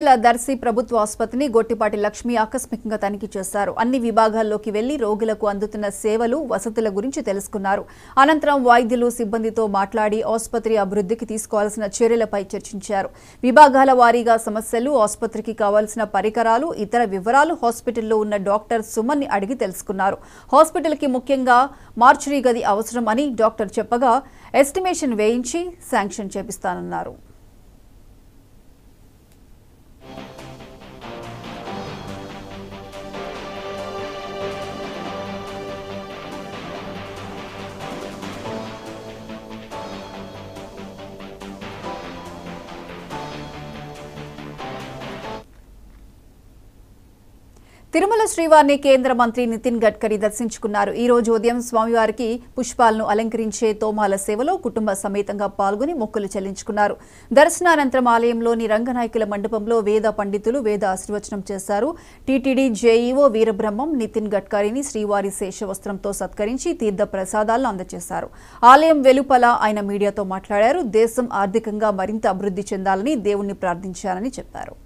దర్శి ప్రభుత్వ ఆసుపత్రిని గొట్టిపాటి లక్ష్మి ఆకస్మికంగా తనిఖీ చేశారు. అన్ని విభాగాల్లోకి వెళ్లి రోగులకు అందుతున్న సేవలు, వసతుల గురించి తెలుసుకున్నారు. అనంతరం వైద్యులు, సిబ్బందితో మాట్లాడి ఆసుపత్రి అభివృద్ధికి తీసుకోవాల్సిన చర్యలపై చర్చించారు. విభాగాల వారీగా సమస్యలు, ఆసుపత్రికి కావాల్సిన పరికరాలు, ఇతర వివరాలు హాస్పిటల్లో ఉన్న డాక్టర్ సుమన్ ని అడిగి తెలుసుకున్నారు. హాస్పిటల్కి ముఖ్యంగా మార్చురీ గది అవసరం అని డాక్టర్ చెప్పగా ఎస్టిమేషన్ వేయించి శాంక్షన్ చేపిస్తానన్నారు. తిరుమల శ్రీవారిని కేంద్ర మంత్రి నితిన్ గడ్కరీ దర్శించుకున్నారు. ఈ రోజు ఉదయం స్వామివారికి పుష్పాలను అలంకరించే తోమాల సేవలో కుటుంబ సమేతంగా పాల్గొని మొక్కులు చెల్లించుకున్నారు. దర్శనానంతరం ఆలయంలోని రంగనాయకుల మండపంలో వేద పండితులు వేద ఆశీర్వచనం చేశారు. టీటీడీ జేఈఓ వీరబ్రహ్మం నితిన్ గడ్కరీని శ్రీవారి శేషవస్త్రంతో సత్కరించి తీర్థ ప్రసాదాలను అందజేశారు. ఆలయం వెలుపల ఆయన మీడియాతో మాట్లాడారు. దేశం ఆర్థికంగా మరింత అభివృద్ధి చెందాలని దేవుణ్ణి ప్రార్థించారని చెప్పారు.